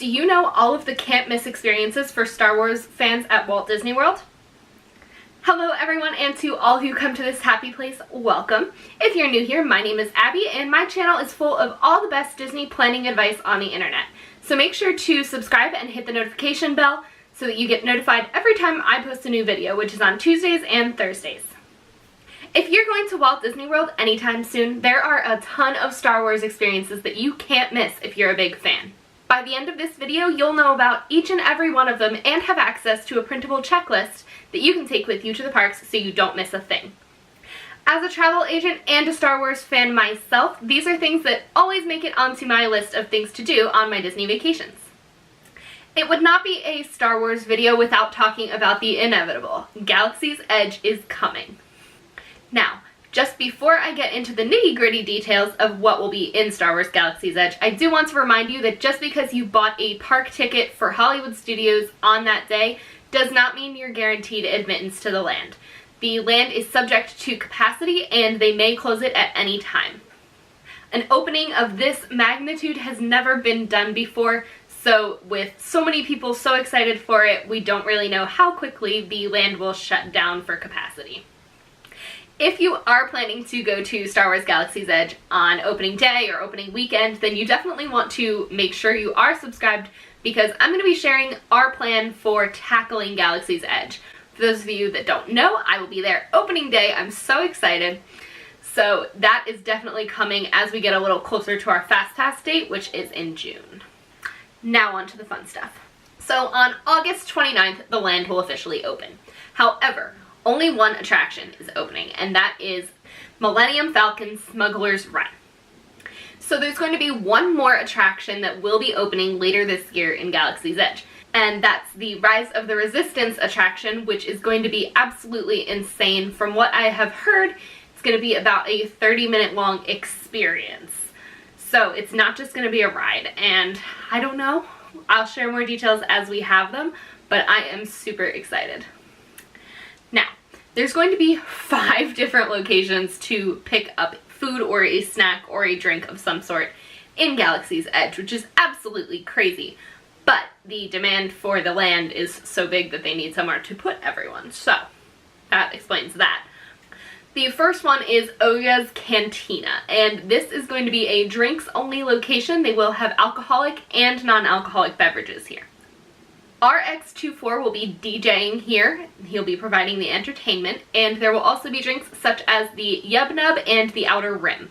Do you know all of the can't miss experiences for Star Wars fans at Walt Disney World? Hello everyone, and to all who come to this happy place, welcome. If you're new here, my name is Abby and my channel is full of all the best Disney planning advice on the internet. So make sure to subscribe and hit the notification bell so that you get notified every time I post a new video, which is on Tuesdays and Thursdays. If you're going to Walt Disney World anytime soon, there are a ton of Star Wars experiences that you can't miss if you're a big fan. By the end of this video, you'll know about each and every one of them and have access to a printable checklist that you can take with you to the parks so you don't miss a thing. As a travel agent and a Star Wars fan myself, these are things that always make it onto my list of things to do on my Disney vacations. It would not be a Star Wars video without talking about the inevitable. Galaxy's Edge is coming. Now, just before I get into the nitty-gritty details of what will be in Star Wars Galaxy's Edge, I do want to remind you that just because you bought a park ticket for Hollywood Studios on that day does not mean you're guaranteed admittance to the land. The land is subject to capacity and they may close it at any time. An opening of this magnitude has never been done before, so with so many people so excited for it, we don't really know how quickly the land will shut down for capacity. If you are planning to go to Star Wars Galaxy's Edge on opening day or opening weekend, then you definitely want to make sure you are subscribed because I'm going to be sharing our plan for tackling Galaxy's Edge. For those of you that don't know, I will be there opening day. I'm so excited. So that is definitely coming as we get a little closer to our Fast Pass date, which is in June. Now on to the fun stuff. So on August 29th, the land will officially open. However, only one attraction is opening, and that is Millennium Falcon Smuggler's Run. So there's going to be one more attraction that will be opening later this year in Galaxy's Edge, and that's the Rise of the Resistance attraction, which is going to be absolutely insane. From what I have heard, it's going to be about a 30-minute long experience. So it's not just going to be a ride, and I don't know. I'll share more details as we have them, but I am super excited. Now, there's going to be 5 different locations to pick up food or a snack or a drink of some sort in Galaxy's Edge, which is absolutely crazy. But the demand for the land is so big that they need somewhere to put everyone, so that explains that. The first one is Oya's Cantina, and this is going to be a drinks-only location. They will have alcoholic and non-alcoholic beverages here. RX24 will be DJing here. He'll be providing the entertainment, and there will also be drinks such as the Yub Nub and the Outer Rim.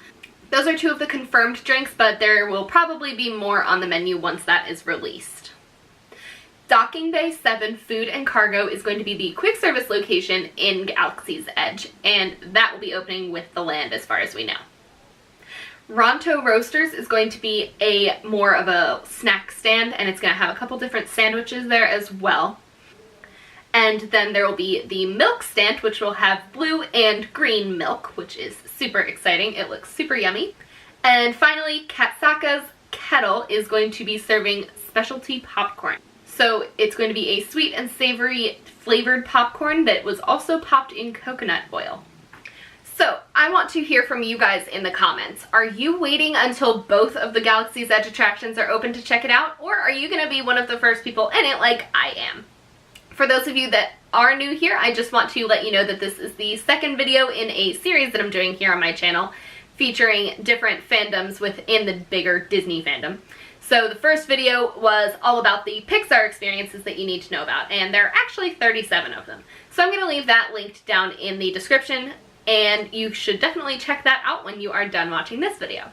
Those are 2 of the confirmed drinks, but there will probably be more on the menu once that is released. Docking Bay 7 Food and Cargo is going to be the quick service location in Galaxy's Edge, and that will be opening with the land as far as we know. Ronto Roasters is going to be a more of a snack stand, and it's going to have a couple different sandwiches there as well. And then there will be the milk stand, which will have blue and green milk, which is super exciting. It looks super yummy. And finally, Katsaka's Kettle is going to be serving specialty popcorn. So it's going to be a sweet and savory flavored popcorn that was also popped in coconut oil. So, I want to hear from you guys in the comments. Are you waiting until both of the Galaxy's Edge attractions are open to check it out? Or are you going to be one of the first people in it like I am? For those of you that are new here, I just want to let you know that this is the second video in a series that I'm doing here on my channel featuring different fandoms within the bigger Disney fandom. So the first video was all about the Pixar experiences that you need to know about, and there are actually 37 of them. So I'm going to leave that linked down in the description, and you should definitely check that out when you are done watching this video.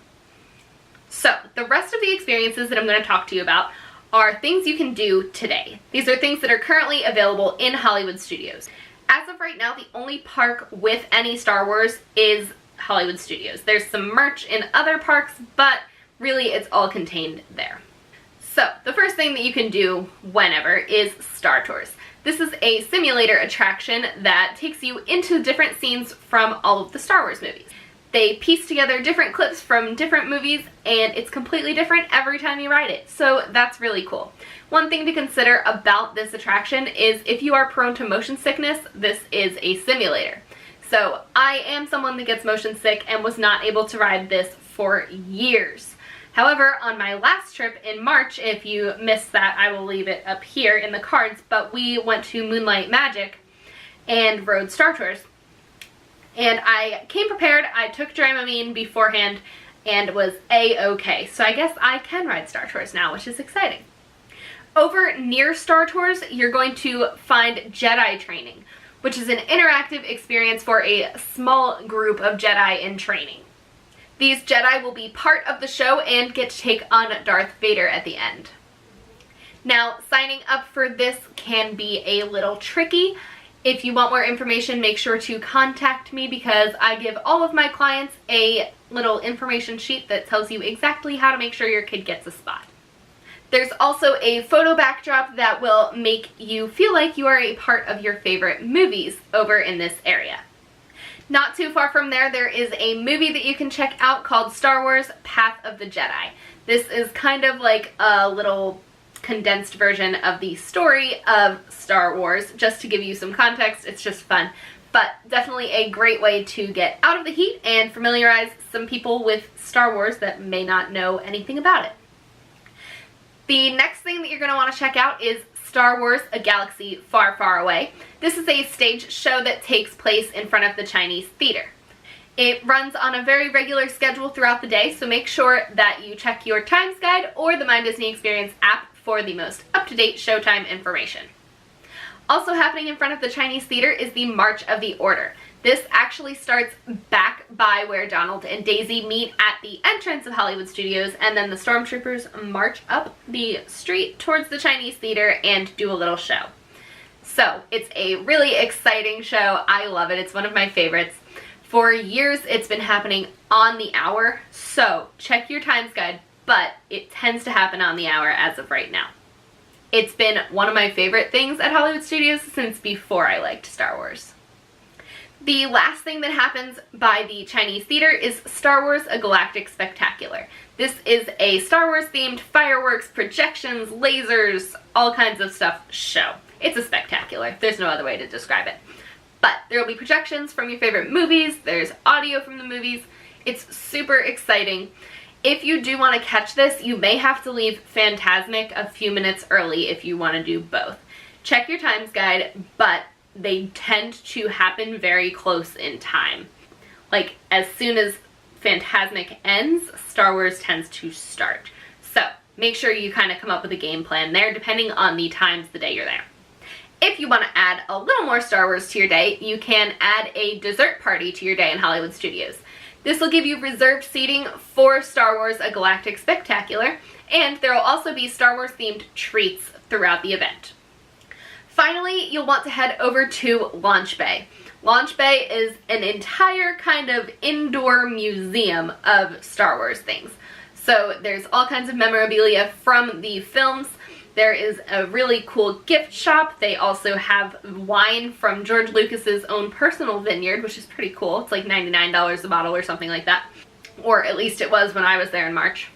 So, the rest of the experiences that I'm going to talk to you about are things you can do today. These are things that are currently available in Hollywood Studios. As of right now, the only park with any Star Wars is Hollywood Studios. There's some merch in other parks, but really it's all contained there. So, the first thing that you can do whenever is Star Tours. This is a simulator attraction that takes you into different scenes from all of the Star Wars movies. They piece together different clips from different movies, and it's completely different every time you ride it, so that's really cool. One thing to consider about this attraction is if you are prone to motion sickness, this is a simulator. So I am someone that gets motion sick and was not able to ride this for years. However, on my last trip in March, if you missed that, I will leave it up here in the cards, but we went to Starlight Magic and rode Star Tours. And I came prepared. I took Dramamine beforehand and was a-okay. So I guess I can ride Star Tours now, which is exciting. Over near Star Tours, you're going to find Jedi Training, which is an interactive experience for a small group of Jedi in training. These Jedi will be part of the show and get to take on Darth Vader at the end. Now, signing up for this can be a little tricky. If you want more information, make sure to contact me because I give all of my clients a little information sheet that tells you exactly how to make sure your kid gets a spot. There's also a photo backdrop that will make you feel like you are a part of your favorite movies over in this area. Not too far from there, there is a movie that you can check out called Star Wars Path of the Jedi. This is kind of like a little condensed version of the story of Star Wars. Just to give you some context, it's just fun. But definitely a great way to get out of the heat and familiarize some people with Star Wars that may not know anything about it. The next thing that you're going to want to check out is Star Wars: A Galaxy Far, Far Away. This is a stage show that takes place in front of the Chinese theater. It runs on a very regular schedule throughout the day, so make sure that you check your Times Guide or the My Disney Experience app for the most up-to-date showtime information. Also happening in front of the Chinese theater is the March of the Order. This actually starts back by where Donald and Daisy meet at the entrance of Hollywood Studios, and then the stormtroopers march up the street towards the Chinese theater and do a little show. So it's a really exciting show. I love it. It's one of my favorites. For years it's been happening on the hour, so check your Times Guide, but it tends to happen on the hour as of right now. It's been one of my favorite things at Hollywood Studios since before I liked Star Wars. The last thing that happens by the Chinese theater is Star Wars: A Galactic Spectacular. This is a Star Wars themed fireworks, projections, lasers, all kinds of stuff show. It's a spectacular. There's no other way to describe it. But there will be projections from your favorite movies. There's audio from the movies. It's super exciting. If you do want to catch this, you may have to leave Fantasmic a few minutes early if you want to do both. Check your Times Guide, but they tend to happen very close in time. Like, as soon as Fantasmic ends, Star Wars tends to start. So, make sure you kind of come up with a game plan there, depending on the times the day you're there. If you want to add a little more Star Wars to your day, you can add a dessert party to your day in Hollywood Studios. This will give you reserved seating for Star Wars: A Galactic Spectacular, and there will also be Star Wars themed treats throughout the event. Finally, you'll want to head over to Launch Bay. Launch Bay is an entire kind of indoor museum of Star Wars things. So there's all kinds of memorabilia from the films. There is a really cool gift shop. They also have wine from George Lucas's own personal vineyard, which is pretty cool. It's like $99 a bottle or something like that. Or at least it was when I was there in March.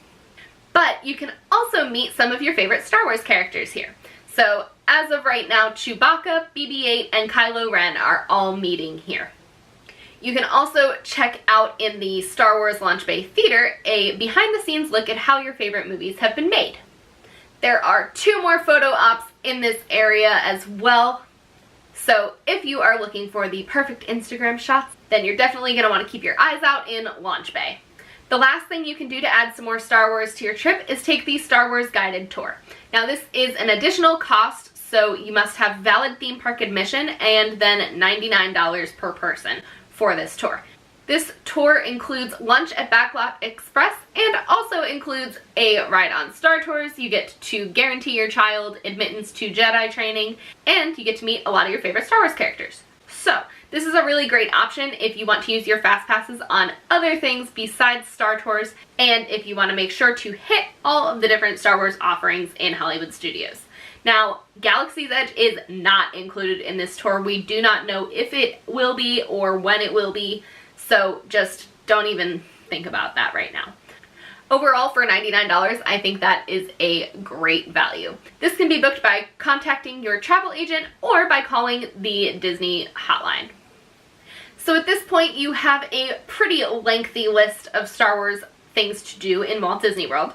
But you can also meet some of your favorite Star Wars characters here. So as of right now, Chewbacca, BB-8, and Kylo Ren are all meeting here. You can also check out in the Star Wars Launch Bay Theater a behind-the-scenes look at how your favorite movies have been made. There are 2 more photo ops in this area as well. So if you are looking for the perfect Instagram shots, then you're definitely going to want to keep your eyes out in Launch Bay. The last thing you can do to add some more Star Wars to your trip is take the Star Wars guided tour. Now this is an additional cost, so you must have valid theme park admission and then $99 per person for this tour. This tour includes lunch at Backlot Express and also includes a ride on Star Tours. You get to guarantee your child admittance to Jedi training, and you get to meet a lot of your favorite Star Wars characters. So this is a really great option if you want to use your fast passes on other things besides Star Tours, and if you want to make sure to hit all of the different Star Wars offerings in Hollywood Studios. Now, Galaxy's Edge is not included in this tour. We do not know if it will be or when it will be. So just don't even think about that right now. Overall, for $99, I think that is a great value. This can be booked by contacting your travel agent or by calling the Disney hotline. So at this point, you have a pretty lengthy list of Star Wars things to do in Walt Disney World.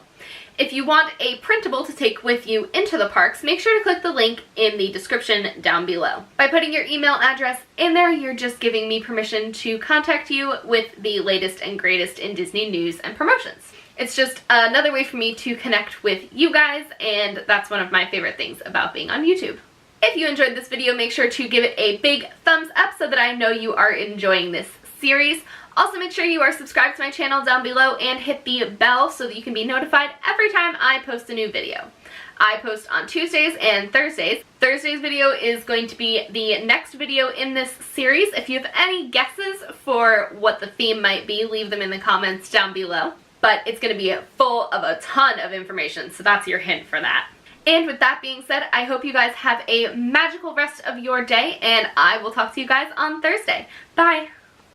If you want a printable to take with you into the parks, make sure to click the link in the description down below. By putting your email address in there, you're just giving me permission to contact you with the latest and greatest in Disney news and promotions. It's just another way for me to connect with you guys, and that's one of my favorite things about being on YouTube. If you enjoyed this video, make sure to give it a big thumbs up so that I know you are enjoying this series. Also, make sure you are subscribed to my channel down below and hit the bell so that you can be notified every time I post a new video. I post on Tuesdays and Thursdays. Thursday's video is going to be the next video in this series. If you have any guesses for what the theme might be, leave them in the comments down below. But it's going to be full of a ton of information, so that's your hint for that. And with that being said, I hope you guys have a magical rest of your day, and I will talk to you guys on Thursday. Bye!